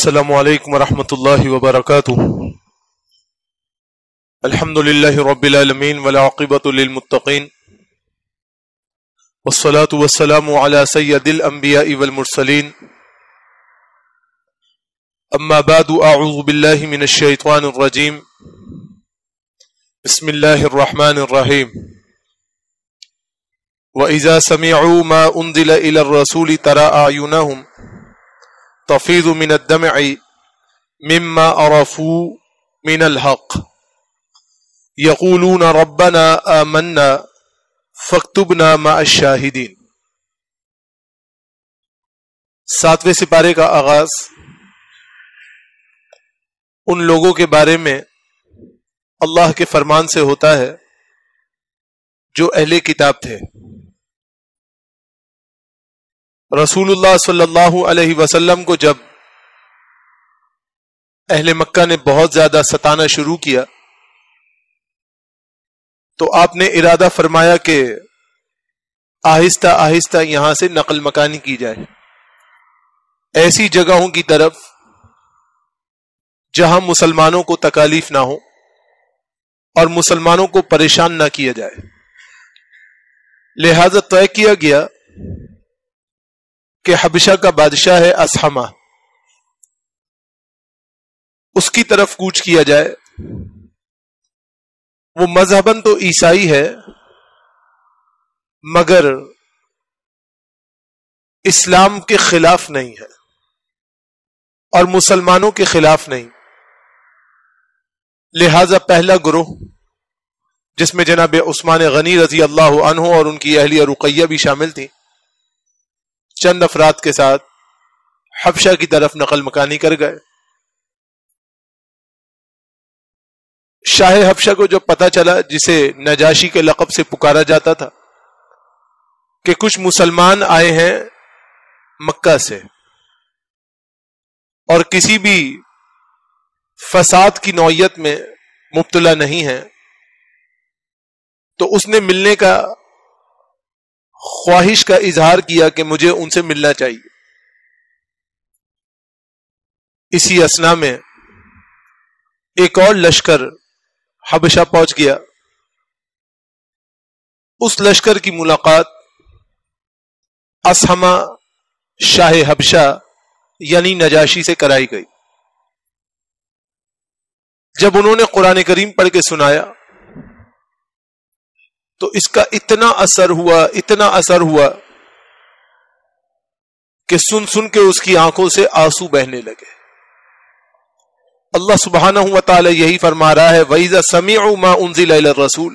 السلام علیکم ورحمۃ اللہ وبرکاتہ۔ الحمد للہ رب العالمین والعاقبۃ للمتقین والصلاة والسلام علی سید الانبیاء والمرسلین، اما بعد اعوذ باللہ من الشیطان الرجیم، بسم اللہ الرحمن الرحیم۔ وَإِذَا سَمِعُوا مَا أُنزِلَ إِلَى الرَّسُولِ تَرَى أَعْيُنَهُمْ تفیض من الدمع مما عرفوا من الحق یقولون ربنا آمنا فاکتبنا مع الشاہدین۔ 7ویں سپارے کا آغاز ان لوگوں کے بارے میں اللہ کے فرمان سے ہوتا ہے جو اہل کتاب تھے۔ رسول اللہ صلی اللہ علیہ وسلم کو جب اہل مکہ نے بہت زیادہ ستانا شروع کیا تو آپ نے ارادہ فرمایا کہ آہستہ آہستہ یہاں سے نقل مکانی کی جائے، ایسی جگہوں کی طرف جہاں مسلمانوں کو تکالیف نہ ہو اور مسلمانوں کو پریشان نہ کیا جائے۔ لہذا طے کیا گیا کہ حبشہ کا بادشاہ ہے اسحمہ، اس کی طرف کوچ کیا جائے۔ وہ مذہباً تو عیسائی ہے مگر اسلام کے خلاف نہیں ہے اور مسلمانوں کے خلاف نہیں، لہذا پہلا گروہ جس میں جناب عثمان غنی رضی اللہ عنہ اور ان کی اہلیہ رقیہ بھی شامل تھی، چند افراد کے ساتھ حبشہ کی طرف نقل مکانی کر گئے۔ شاہ حبشہ کو جو پتہ چلا، جسے نجاشی کے لقب سے پکارا جاتا تھا، کہ کچھ مسلمان آئے ہیں مکہ سے اور کسی بھی فساد کی نوعیت میں مبتلا نہیں ہے، تو اس نے ملنے کا خواہش کا اظہار کیا کہ مجھے ان سے ملنا چاہیے۔ اسی اثنا میں ایک اور لشکر حبشہ پہنچ گیا۔ اس لشکر کی ملاقات اسحمہ شاہ حبشہ یعنی نجاشی سے کرائی گئی۔ جب انہوں نے قرآن کریم پڑھ کے سنایا تو اس کا اتنا اثر ہوا کہ سن سن کے اس کی آنکھوں سے آنسو بہنے لگے۔ اللہ سبحانہ و تعالی یہی فرما رہا ہے، وَإِذَا سَمِعُوا مَا أُنزِلَ إِلَى الرَّسُولِ،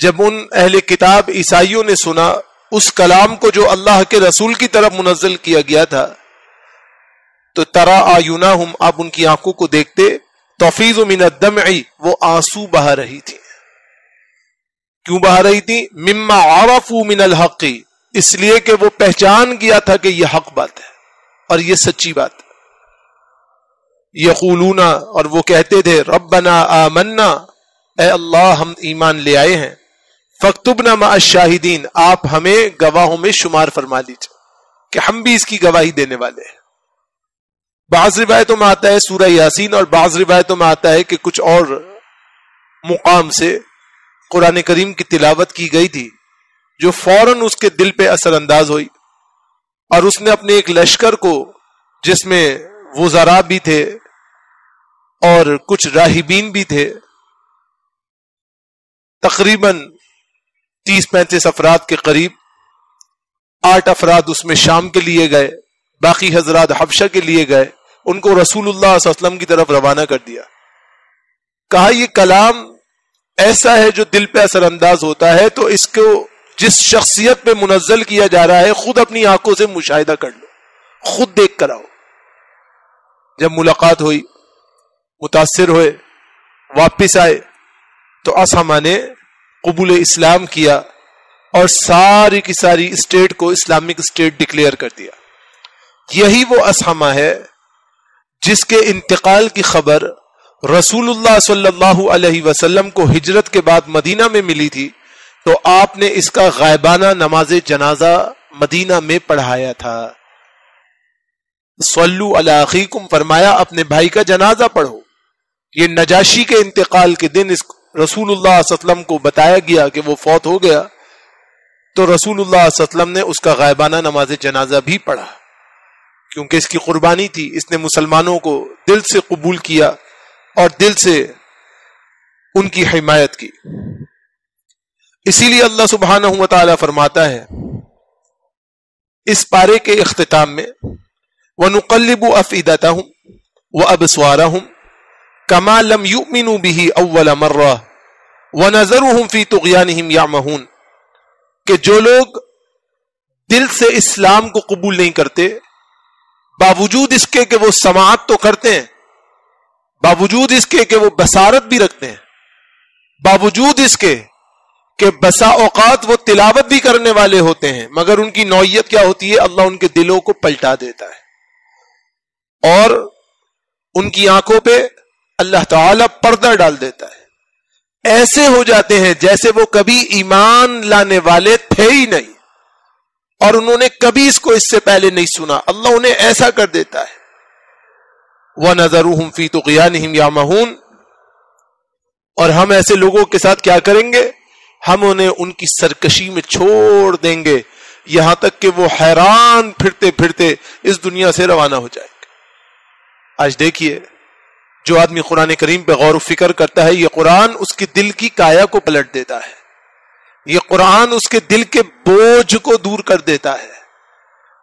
جب ان اہل کتاب عیسائیوں نے سنا اس کلام کو جو اللہ کے رسول کی طرف منزل کیا گیا تھا، تو تَرَى أَعْيُنَهُمْ، آپ ان کی آنکھوں کو دیکھتے، تفیض من الدمع، وہ آنسو بہا رہی تھی۔ کیوں بہا رہی تھی؟ مما عرفوا من الحق، اس لیے کہ وہ پہچان گیا تھا کہ یہ حق بات ہے اور یہ سچی بات ہے۔ یقولون، اور وہ کہتے تھے، ربنا آمنا، اے اللہ ہم ایمان لے آئے ہیں، فاکتبنا مع الشاہدین، آپ ہمیں گواہوں میں شمار فرما لیجیے کہ ہم بھی اس کی گواہی دینے والے ہیں۔ بعض روایتوں میں آتا ہے سورہ یاسین، اور بعض روایتوں میں آتا ہے کہ کچھ اور مقام سے قرآن کریم کی تلاوت کی گئی تھی، جو فوراً اس کے دل پہ اثر انداز ہوئی، اور اس نے اپنے ایک لشکر کو، جس میں وزراء بھی تھے اور کچھ راہبین بھی تھے، تقریباً 30-35 افراد کے قریب، 8 افراد اس میں شام کے لیے گئے، باقی حضرات حبشہ کے لیے گئے، ان کو رسول اللہ صلی اللہ علیہ وسلم کی طرف روانہ کر دیا۔ کہا یہ کلام ایسا ہے جو دل پہ اثر انداز ہوتا ہے، تو اس کو جس شخصیت پہ منزل کیا جا رہا ہے خود اپنی آنکھوں سے مشاہدہ کر لو، خود دیکھ کر آؤ۔ جب ملاقات ہوئی، متاثر ہوئے، واپس آئے، تو اسحمہ نے قبول اسلام کیا اور ساری کی ساری اسٹیٹ کو اسلامک اسٹیٹ ڈکلیئر کر دیا۔ یہی وہ اسحمہ ہے جس کے انتقال کی خبر رسول اللہ صلی اللہ علیہ وسلم کو ہجرت کے بعد مدینہ میں ملی تھی، تو آپ نے اس کا غائبانہ نماز جنازہ مدینہ میں پڑھایا تھا۔ صلو علی اخیکم، فرمایا اپنے بھائی کا جنازہ پڑھو. یہ نجاشی کے انتقال کے دن اس رسول اللہ صلی اللہ علیہ وسلم کو بتایا گیا کہ وہ فوت ہو گیا، تو رسول اللہ صلی اللہ علیہ وسلم نے اس کا غائبانہ نماز جنازہ بھی پڑھا، کیونکہ اس کی قربانی تھی. اس نے مسلمانوں کو دل سے قبول کیا اور دل سے ان کی حمایت کی. اسی لیے اللہ سبحانہ و تعالی فرماتا ہے اس پارے کے اختتام میں، وَنُقَلِّبُ أَفْئِدَتَهُمْ وَأَبْصَارَهُمْ كَمَا لَمْ يُؤْمِنُوا بِهِ أَوَّلَ مَرَّةٍ وَنَذَرُهُمْ فِي طُغْيَانِهِمْ يَعْمَهُونَ، کہ جو لوگ دل سے اسلام کو قبول نہیں کرتے، باوجود اس کے کہ وہ سماعت تو کرتے ہیں، باوجود اس کے کہ وہ بصارت بھی رکھتے ہیں، باوجود اس کے کہ بسا اوقات وہ تلاوت بھی کرنے والے ہوتے ہیں، مگر ان کی نوعیت کیا ہوتی ہے؟ اللہ ان کے دلوں کو پلٹا دیتا ہے اور ان کی آنکھوں پہ اللہ تعالی پردہ ڈال دیتا ہے. ایسے ہو جاتے ہیں جیسے وہ کبھی ایمان لانے والے تھے ہی نہیں اور انہوں نے کبھی اس کو اس سے پہلے نہیں سنا. اللہ انہیں ایسا کر دیتا ہے. وَنَذَرُهُمْ فِي طُغْيَانِهِمْ يَعْمَهُونَ، اور ہم ایسے لوگوں کے ساتھ کیا کریں گے؟ ہم انہیں ان کی سرکشی میں چھوڑ دیں گے یہاں تک کہ وہ حیران پھرتے پھرتے اس دنیا سے روانہ ہو جائیں گے. آج دیکھیے، جو آدمی قرآن کریم پہ غور و فکر کرتا ہے، یہ قرآن اس کے دل کی کایا کو پلٹ دیتا ہے، یہ قرآن اس کے دل کے بوجھ کو دور کر دیتا ہے.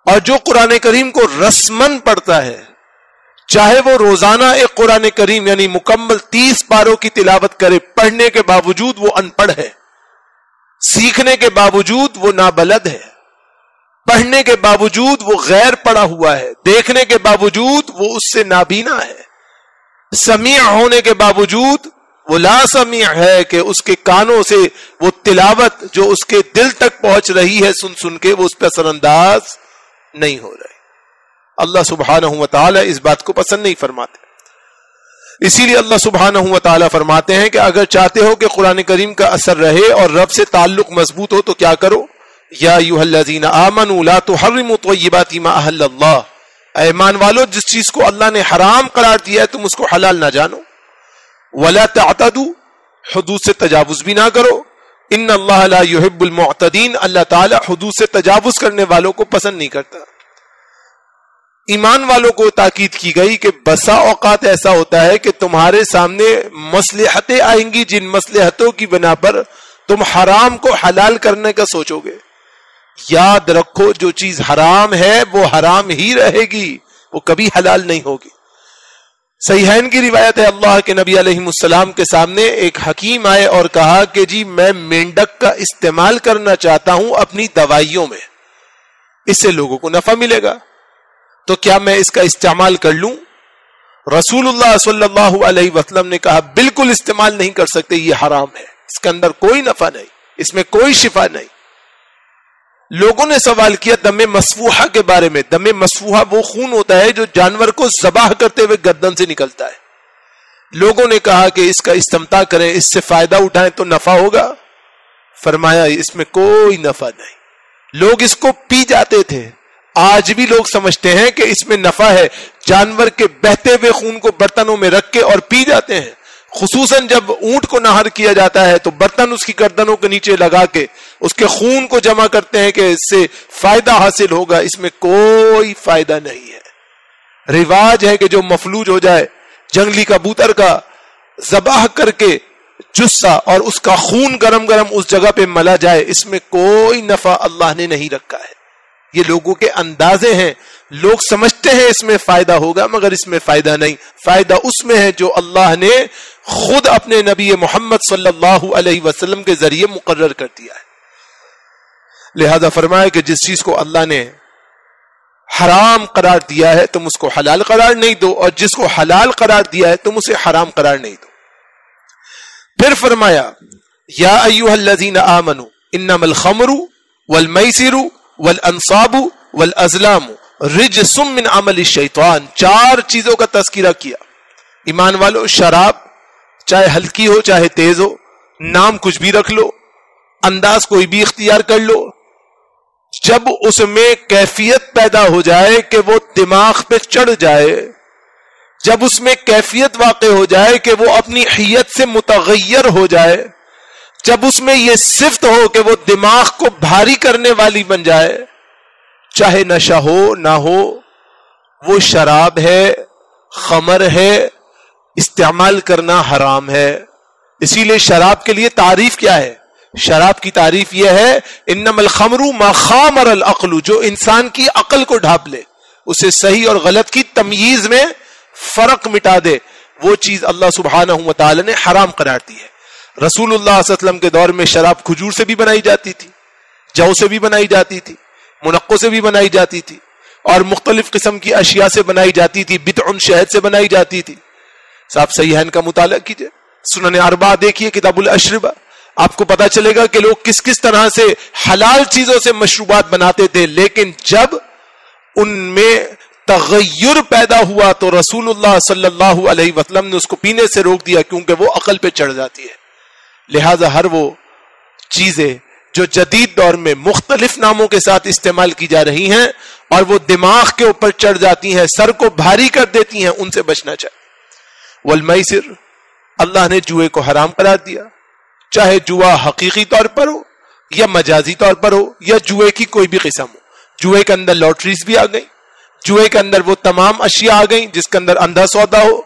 اور جو قرآن کریم کو رسمن پڑھتا ہے، چاہے وہ روزانہ ایک قرآن کریم یعنی مکمل 30 پاروں کی تلاوت کرے، پڑھنے کے باوجود وہ ان پڑھ ہے، سیکھنے کے باوجود وہ نابلد ہے، پڑھنے کے باوجود وہ غیر پڑھا ہوا ہے، دیکھنے کے باوجود وہ اس سے نابینا ہے، سمیع ہونے کے باوجود وہ لا سمیع ہے کہ اس کے کانوں سے وہ تلاوت جو اس کے دل تک پہنچ رہی ہے سن سن کے وہ اس پہ اثر انداز نہیں ہو رہی. اللہ سبحانہ و تعالی اس بات کو پسند نہیں فرماتے. اسی لیے اللہ سبحانہ و تعالی فرماتے ہیں کہ اگر چاہتے ہو کہ قرآن کریم کا اثر رہے اور رب سے تعلق مضبوط ہو تو کیا کرو؟ یا ایھا الذین آمنوا لا تحرموا طیبات ما احل اللہ، اے ایمان والو جس چیز کو اللہ نے حرام قرار دیا ہے تم اس کو حلال نہ جانو. ولا تعتدوا، حدود سے تجاوز بھی نہ کرو. ان اللہ لا يحب المعتدین، اللہ تعالی حدود سے تجاوز کرنے والوں کو پسند نہیں کرتا. ایمان والوں کو تاکید کی گئی کہ بسا اوقات ایسا ہوتا ہے کہ تمہارے سامنے مصلحتیں آئیں گی جن مصلحتوں کی بنا پر تم حرام کو حلال کرنے کا سوچو گے. یاد رکھو جو چیز حرام ہے وہ حرام ہی رہے گی، وہ کبھی حلال نہیں ہوگی. صحیحین کی روایت ہے، اللہ کے نبی علیہ السلام کے سامنے ایک حکیم آئے اور کہا کہ جی میں مینڈک کا استعمال کرنا چاہتا ہوں اپنی دوائیوں میں، اس سے لوگوں کو نفع ملے گا، تو کیا میں اس کا استعمال کر لوں؟ رسول اللہ صلی اللہ علیہ وسلم نے کہا بالکل استعمال نہیں کر سکتے، یہ حرام ہے، اس کے اندر کوئی نفع نہیں، اس میں کوئی شفا نہیں. لوگوں نے سوال کیا دم مسفوحہ کے بارے میں. دم مسفوحہ وہ خون ہوتا ہے جو جانور کو ذبح کرتے ہوئے گردن سے نکلتا ہے. لوگوں نے کہا کہ اس کا استمتاع کریں، اس سے فائدہ اٹھائیں تو نفع ہوگا. فرمایا اس میں کوئی نفع نہیں. لوگ اس کو پی جاتے تھے، آج بھی لوگ سمجھتے ہیں کہ اس میں نفع ہے، جانور کے بہتے ہوئے خون کو برتنوں میں رکھ کے اور پی جاتے ہیں. خصوصاً جب اونٹ کو نہر کیا جاتا ہے تو برتن اس کی گردنوں کے نیچے لگا کے اس کے خون کو جمع کرتے ہیں کہ اس سے فائدہ حاصل ہوگا. اس میں کوئی فائدہ نہیں ہے. رواج ہے کہ جو مفلوج ہو جائے جنگلی کبوتر کا ذبح کر کے جثہ اور اس کا خون گرم گرم اس جگہ پہ ملا جائے، اس میں کوئی نفع اللہ نے نہیں رکھا ہے. یہ لوگوں کے اندازے ہیں، لوگ سمجھتے ہیں اس میں فائدہ ہوگا مگر اس میں فائدہ نہیں. فائدہ اس میں ہے جو اللہ نے خود اپنے نبی محمد صلی اللہ علیہ وسلم کے ذریعے مقرر کر دیا ہے. لہذا فرمایا کہ جس چیز کو اللہ نے حرام قرار دیا ہے تم اس کو حلال قرار نہیں دو، اور جس کو حلال قرار دیا ہے تم اسے حرام قرار نہیں دو. پھر فرمایا یا ایھا الذین آمنوا انما الخمر والمیسر والانصاب والازلام رجس من عمل الشیطان. 4 چیزوں کا تذکرہ کیا. ایمان والو، شراب چاہے ہلکی ہو چاہے تیز ہو، نام کچھ بھی رکھ لو، انداز کوئی بھی اختیار کر لو، جب اس میں کیفیت پیدا ہو جائے کہ وہ دماغ پہ چڑھ جائے، جب اس میں کیفیت واقع ہو جائے کہ وہ اپنی حیت سے متغیر ہو جائے، جب اس میں یہ صفت ہو کہ وہ دماغ کو بھاری کرنے والی بن جائے، چاہے نشہ ہو نہ ہو، وہ شراب ہے، خمر ہے، استعمال کرنا حرام ہے. اسی لیے شراب کے لیے تعریف کیا ہے؟ شراب کی تعریف یہ ہے انما الخمر ما خامر العقل، جو انسان کی عقل کو ڈھانپ لے، اسے صحیح اور غلط کی تمییز میں فرق مٹا دے، وہ چیز اللہ سبحانہ و تعالی نے حرام قرار دی ہے. رسول اللہ صلی اللہ علیہ وسلم کے دور میں شراب کھجور سے بھی بنائی جاتی تھی، جو سے بھی بنائی جاتی تھی، منقو سے بھی بنائی جاتی تھی، اور مختلف قسم کی اشیاء سے بنائی جاتی تھی، بدع شہد سے بنائی جاتی تھی. صاحب صحیحین کا مطالعہ کیجئے، سنن اربعہ دیکھیے، کتاب الاشربہ، آپ کو پتا چلے گا کہ لوگ کس کس طرح سے حلال چیزوں سے مشروبات بناتے تھے، لیکن جب ان میں تغیر پیدا ہوا تو رسول اللہ صلی اللہ علیہ وسلم نے اس کو پینے سے روک دیا، کیونکہ وہ عقل پہ چڑھ جاتی ہے. لہذا ہر وہ چیزیں جو جدید دور میں مختلف ناموں کے ساتھ استعمال کی جا رہی ہیں اور وہ دماغ کے اوپر چڑھ جاتی ہیں، سر کو بھاری کر دیتی ہیں، ان سے بچنا چاہیے. والمیسر، اللہ نے جوئے کو حرام قرار دیا، چاہے جوا حقیقی طور پر ہو یا مجازی طور پر ہو یا جوئے کی کوئی بھی قسم ہو. جوئے کے اندر لاٹریز بھی آ گئی، جوئے کے اندر وہ تمام اشیاء آ گئیں جس کے اندر اندھا سودا ہو،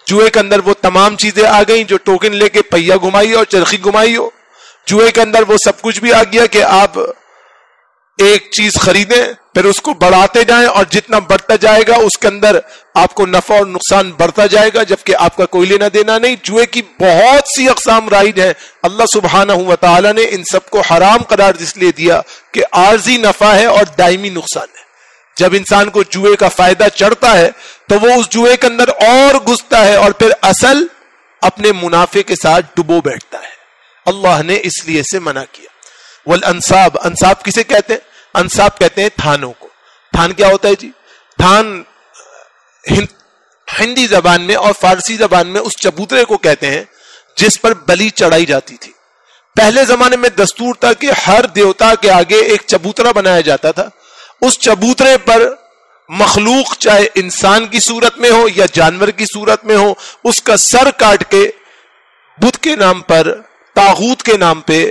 جوئے کے اندر وہ تمام چیزیں آ گئیں جو ٹوکن لے کے پہیا گھمائی اور چرخی گھمائی ہو. جوئے کے اندر وہ سب کچھ بھی آ گیا کہ آپ ایک چیز خریدیں پھر اس کو بڑھاتے جائیں اور جتنا بڑھتا جائے گا اس کے اندر آپ کو نفع اور نقصان بڑھتا جائے گا، جبکہ آپ کا کوئی لینا دینا نہیں. جوئے کی بہت سی اقسام رائج ہیں، اللہ سبحانہ و تعالی نے ان سب کو حرام قرار اس لیے دیا کہ عارضی نفع ہے اور دائمی نقصان ہے. جب انسان کو جوئے کا فائدہ چڑھتا ہے تو وہ اس جوئے کے اندر اور گھستا ہے اور پھر اصل اپنے منافع کے ساتھ ڈبو بیٹھتا ہے. اللہ نے اس لیے سے منع کیا. والانصاب، انصاب کسے کہتے ہیں؟ انصاب کہتے ہیں تھانوں کو. تھان کیا ہوتا ہے جی؟ تھان ہندی زبان میں اور فارسی زبان میں اس چبوترے کو کہتے ہیں جس پر بلی چڑھائی جاتی تھی. پہلے زمانے میں دستور تھا کہ ہر دیوتا کے آگے ایک چبوترا بنایا جاتا تھا. اس چبوترے پر مخلوق چاہے انسان کی صورت میں ہو یا جانور کی صورت میں ہو، اس کا سر کاٹ کے بت کے نام پر، طاغوت کے نام پہ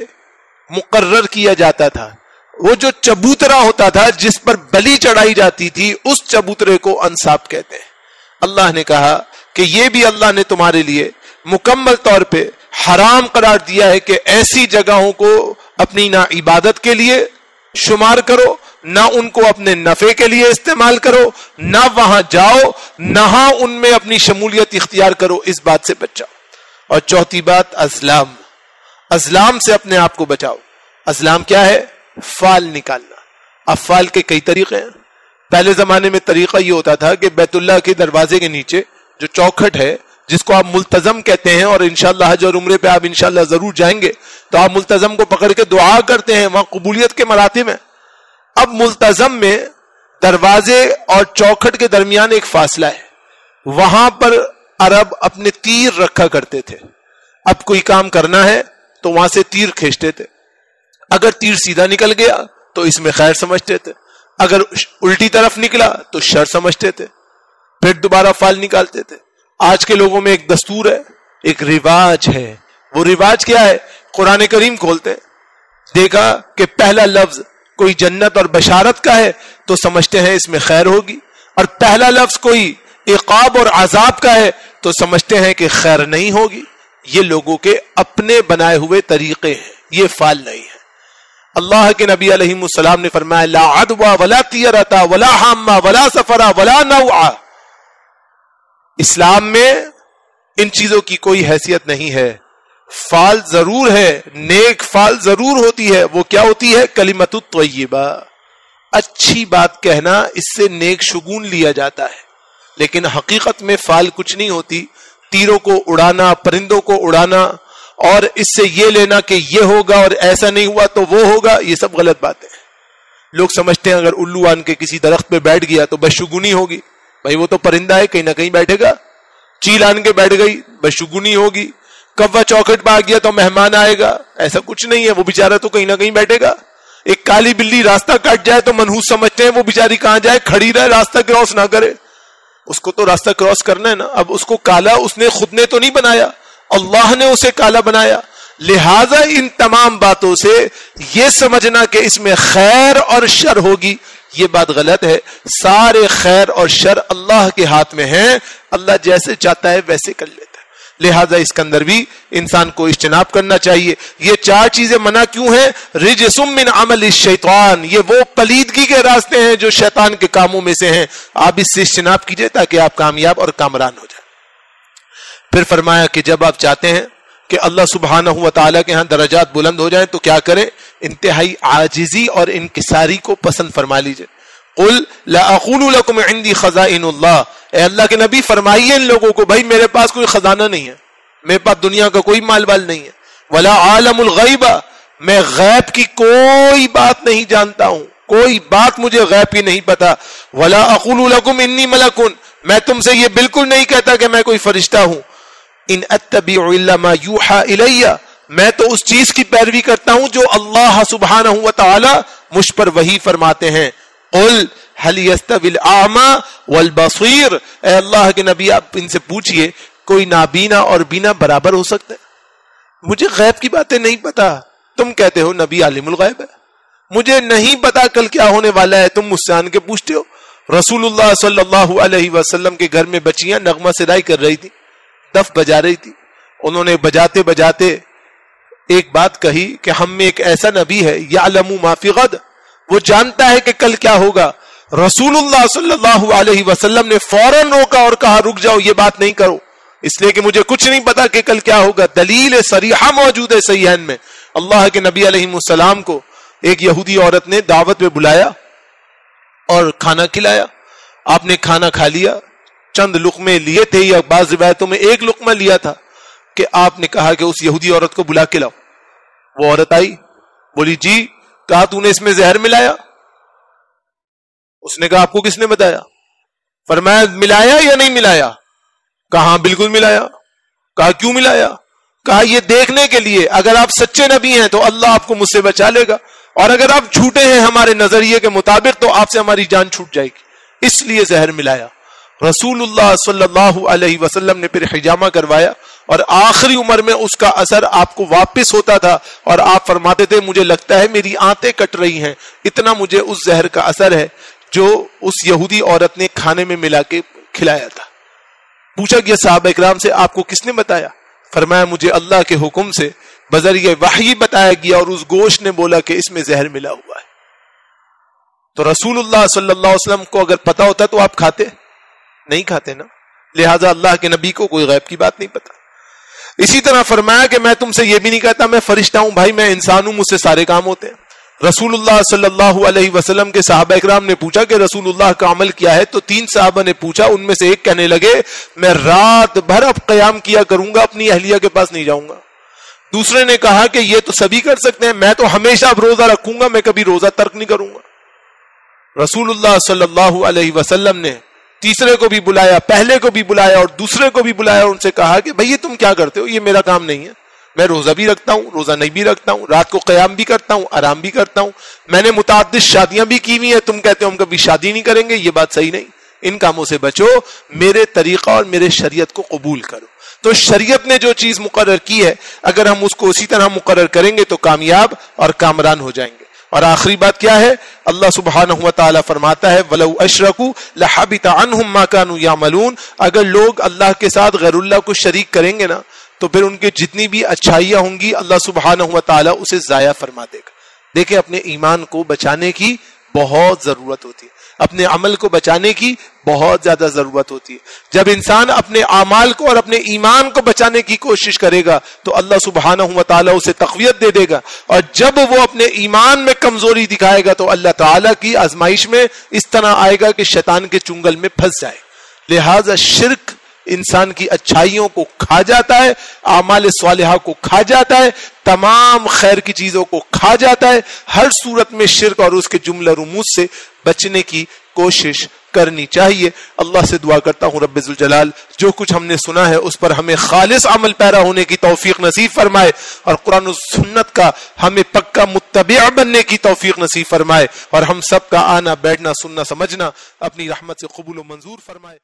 مقرر کیا جاتا تھا. وہ جو چبوترا ہوتا تھا جس پر بلی چڑھائی جاتی تھی، اس چبوترے کو انصاب کہتے ہیں. اللہ نے کہا کہ یہ بھی اللہ نے تمہارے لیے مکمل طور پہ حرام قرار دیا ہے کہ ایسی جگہوں کو اپنی نہ عبادت کے لیے شمار کرو، نہ ان کو اپنے نفع کے لیے استعمال کرو، نہ وہاں جاؤ، نہ ان میں اپنی شمولیت اختیار کرو. اس بات سے بچاؤ. اور چوتھی بات ازلام، ازلام سے اپنے آپ کو بچاؤ. ازلام کیا ہے؟ فال نکالنا. اب فال کے کئی طریقے ہیں. پہلے زمانے میں طریقہ یہ ہوتا تھا کہ بیت اللہ کے دروازے کے نیچے جو چوکھٹ ہے جس کو آپ ملتزم کہتے ہیں، اور انشاءاللہ حج اور عمرے پہ آپ انشاءاللہ ضرور جائیں گے تو آپ ملتزم کو پکڑ کے دعا کرتے ہیں، وہاں قبولیت کے مراتب ہیں. اب ملتزم میں دروازے اور چوکھٹ کے درمیان ایک فاصلہ ہے، وہاں پر عرب اپنے تیر رکھا کرتے تھے. اب کوئی کام کرنا ہے تو وہاں سے تیر کھینچتے تھے. اگر تیر سیدھا نکل گیا تو اس میں خیر سمجھتے تھے، اگر الٹی طرف نکلا تو شر سمجھتے تھے، پھر دوبارہ فال نکالتے تھے. آج کے لوگوں میں ایک دستور ہے، ایک رواج ہے. وہ رواج کیا ہے؟ قرآن کریم کھولتے ہیں، دیکھا کہ پہلا لفظ کوئی جنت اور بشارت کا ہے تو سمجھتے ہیں اس میں خیر ہوگی، اور پہلا لفظ کوئی عقاب اور عذاب کا ہے تو سمجھتے ہیں کہ خیر نہیں ہوگی. یہ لوگوں کے اپنے بنائے ہوئے طریقے ہیں، یہ فال نہیں ہے. اللہ کے نبی علیہ السلام نے فرمایا لا عدوا ولا طیرتا ولا حامہ ولا سفرا ولا نوعا. اسلام میں ان چیزوں کی کوئی حیثیت نہیں ہے. فال ضرور ہے، نیک فال ضرور ہوتی ہے. وہ کیا ہوتی ہے؟ کلمۃ الطیبہ، اچھی بات کہنا، اس سے نیک شگون لیا جاتا ہے. لیکن حقیقت میں فال کچھ نہیں ہوتی. تیروں کو اڑانا، پرندوں کو اڑانا اور اس سے یہ لینا کہ یہ ہوگا اور ایسا نہیں ہوا تو وہ ہوگا، یہ سب غلط باتیں ہیں. لوگ سمجھتے ہیں اگر الو آن کے کسی درخت پہ بیٹھ گیا تو بدشگونی ہوگی. بھائی وہ تو پرندہ ہے، کہیں نہ کہیں بیٹھے گا. چیل آن کے بیٹھ گئی، بدشگونی ہوگی. کوا چوکھٹ پہ آ گیا تو مہمان آئے گا، ایسا کچھ نہیں ہے، وہ بیچارہ تو کہیں نہ کہیں بیٹھے گا. ایک کالی بلی راستہ کٹ جائے تو منحوس سمجھتے ہیں وہ بیچاری کہاں جائے, کھڑی رہے, راستہ کراس نہ کرے. اس کو تو راستہ کراس کرنا ہے نا. اب اس کو کالا اس نے خود نے تو نہیں بنایا, اللہ نے اسے کالا بنایا. لہذا ان تمام باتوں سے یہ سمجھنا کہ اس میں خیر اور شر ہوگی, یہ بات غلط ہے. سارے خیر اور شر اللہ کے ہاتھ میں ہیں, اللہ جیسے چاہتا ہے ویسے کر لیتا ہے. لہذا اس کے اندر بھی انسان کو اجتناب کرنا چاہیے. یہ 4 چیزیں منع کیوں ہیں؟ رجس من عمل الشیطان, یہ وہ پلیدگی کے راستے ہیں جو شیطان کے کاموں میں سے ہیں. آپ اس سے اجتناب کیجئے تاکہ آپ کامیاب اور کامران ہو جائیں. پھر فرمایا کہ جب آپ چاہتے ہیں کہ اللہ سبحانہ و تعالیٰ کے ہاں درجات بلند ہو جائیں تو کیا کریں؟ انتہائی عاجزی اور انکساری کو پسند فرما لیجئے. قل لا اقول لكم عندي خزائن اللہ, اے اللہ کے نبی فرمائیے ان لوگوں کو, بھائی میرے پاس کوئی خزانہ نہیں ہے, میرے پاس دنیا کا کوئی مال وال نہیں ہے. ولا عالم الغیب, میں غیب کی کوئی بات نہیں جانتا ہوں, کوئی بات مجھے غیب کی نہیں پتا. ولا اقول لكم انی ملک, میں تم سے یہ بالکل نہیں کہتا کہ میں کوئی فرشتہ ہوں. ان اتبع الا ما یوحى الی, میں تو اس چیز کی پیروی کرتا ہوں جو اللہ سبحانہ و تعالی مجھ پر وحی فرماتے ہیں. قل هل يستوي الاعمى والبصير, اے اللہ کے نبی آپ ان سے پوچھئے کوئی نابینا اور بینا برابر ہو سکتا ہے؟ مجھے غیب کی باتیں نہیں پتا, تم کہتے ہو نبی عالم الغیب ہے. مجھے نہیں پتا کل کیا ہونے والا ہے, تم مجھ سے آن کے پوچھتے ہو. رسول اللہ صلی اللہ علیہ وسلم کے گھر میں بچیاں نغمہ سرائی کر رہی تھی, دف بجا رہی تھی. انہوں نے بجاتے بجاتے ایک بات کہی کہ ہم میں ایک ایسا نبی ہے یعلم ما فی غد, وہ جانتا ہے کہ کل کیا ہوگا. رسول اللہ صلی اللہ علیہ وسلم نے فوراً روکا اور کہا رک جاؤ, یہ بات نہیں کرو, اس لیے کہ مجھے کچھ نہیں پتا کہ کل کیا ہوگا. دلیل صریحہ موجود ہے صحیحین میں. اللہ کے نبی علیہ السلام کو ایک یہودی عورت نے دعوت پہ بلایا اور کھانا کھلایا. آپ نے کھانا کھا لیا, چند لقمے لیے تھے یا بعض روایتوں میں ایک لقمہ لیا تھا کہ آپ نے کہا کہ اس یہودی عورت کو بلا کے لاؤ. وہ عورت آئی, بولی جی, کہا تو نے اس میں زہر ملایا؟ اس نے کہا آپ کو کس نے بتایا؟ فرمایا ملایا یا نہیں ملایا؟ کہا بالکل ملایا. کہا کیوں ملایا؟ کہا یہ دیکھنے کے لیے اگر آپ سچے نبی ہیں تو اللہ آپ کو مجھ سے بچا لے گا, اور اگر آپ جھوٹے ہیں ہمارے نظریے کے مطابق تو آپ سے ہماری جان چھوٹ جائے گی, اس لیے زہر ملایا. رسول اللہ صلی اللہ علیہ وسلم نے پھر حجامہ کروایا اور آخری عمر میں اس کا اثر آپ کو واپس ہوتا تھا, اور آپ فرماتے تھے مجھے لگتا ہے میری آنتیں کٹ رہی ہیں, اتنا مجھے اس زہر کا اثر ہے جو اس یہودی عورت نے کھانے میں ملا کے کھلایا تھا. پوچھا گیا صحابہ اکرام سے آپ کو کس نے بتایا؟ فرمایا مجھے اللہ کے حکم سے بذریعہ وحی بتایا گیا, اور اس گوشت نے بولا کہ اس میں زہر ملا ہوا ہے. تو رسول اللہ صلی اللہ علیہ وسلم کو اگر پتا ہوتا تو آپ کھاتے نہیں؟ کھاتے نا. لہذا اللہ کے نبی کو کوئی غیب کی بات نہیں پتا. اسی طرح فرمایا کہ میں تم سے یہ بھی نہیں کہتا میں فرشتہ ہوں, بھائی میں انسان ہوں, مجھ سے سارے کام ہوتے ہیں. رسول اللہ صلی اللہ علیہ وسلم کے صحابہ اکرام نے پوچھا کہ رسول اللہ کا عمل کیا ہے, تو 3 صحابہ نے پوچھا, ان میں سے ایک کہنے لگے میں رات بھر اب قیام کیا کروں گا, اپنی اہلیہ کے پاس نہیں جاؤں گا. دوسرے نے کہا کہ یہ تو سبھی کر سکتے ہیں, میں تو ہمیشہ اب روزہ رکھوں گا, میں کبھی روزہ ترک نہیں کروں گا. رسول اللہ صلی اللہ علیہ وسلم نے تیسرے کو بھی بلایا, پہلے کو بھی بلایا اور دوسرے کو بھی بلایا, اور ان سے کہا کہ بھئی یہ تم کیا کرتے ہو, یہ میرا کام نہیں ہے. میں روزہ بھی رکھتا ہوں, روزہ نہیں بھی رکھتا ہوں, رات کو قیام بھی کرتا ہوں, آرام بھی کرتا ہوں, میں نے متعدد شادیاں بھی کی ہوئی ہیں, تم کہتے ہو ہم کبھی شادی نہیں کریں گے, یہ بات صحیح نہیں. ان کاموں سے بچو, میرے طریقہ اور میرے شریعت کو قبول کرو. تو شریعت نے جو چیز مقرر کی ہے اگر ہم اس کو اسی طرح مقرر کریں گے تو کامیاب اور کامران ہو جائیں گے. اور آخری بات کیا ہے؟ اللہ سبحانہ و تعالیٰ فرماتا ہے وَلَوْ أَشْرَكُوا لَحَبِطَ عَنْهُمْ مَا كَانُوا يَعْمَلُونَ, اگر لوگ اللہ کے ساتھ غیر اللہ کو شریک کریں گے نا تو پھر ان کے جتنی بھی اچھائیاں ہوں گی اللہ سبحانہ و تعالیٰ اسے ضائع فرما دے گا. دیکھیں اپنے ایمان کو بچانے کی بہت ضرورت ہوتی ہے, اپنے عمل کو بچانے کی بہت زیادہ ضرورت ہوتی ہے. جب انسان اپنے اعمال کو اور اپنے ایمان کو بچانے کی کوشش کرے گا تو اللہ سبحانہ و تعالیٰ اسے تقویت دے دے گا, اور جب وہ اپنے ایمان میں کمزوری دکھائے گا تو اللہ تعالیٰ کی آزمائش میں اس طرح آئے گا کہ شیطان کے چنگل میں پھنس جائے. لہذا شرک انسان کی اچھائیوں کو کھا جاتا ہے, اعمال صالحہ کو کھا جاتا ہے, تمام خیر کی چیزوں کو کھا جاتا ہے. ہر صورت میں شرک اور اس کے جملہ رموز سے بچنے کی کوشش کرنی چاہیے۔ اللہ سے دعا کرتا ہوں رب ذوالجلال جو کچھ ہم نے سنا ہے اس پر ہمیں خالص عمل پیرا ہونے کی توفیق نصیب فرمائے، اور قرآن و سنت کا ہمیں پکا متبع بننے کی توفیق نصیب فرمائے، اور ہم سب کا آنا بیٹھنا سننا سمجھنا اپنی رحمت سے قبول و منظور فرمائے۔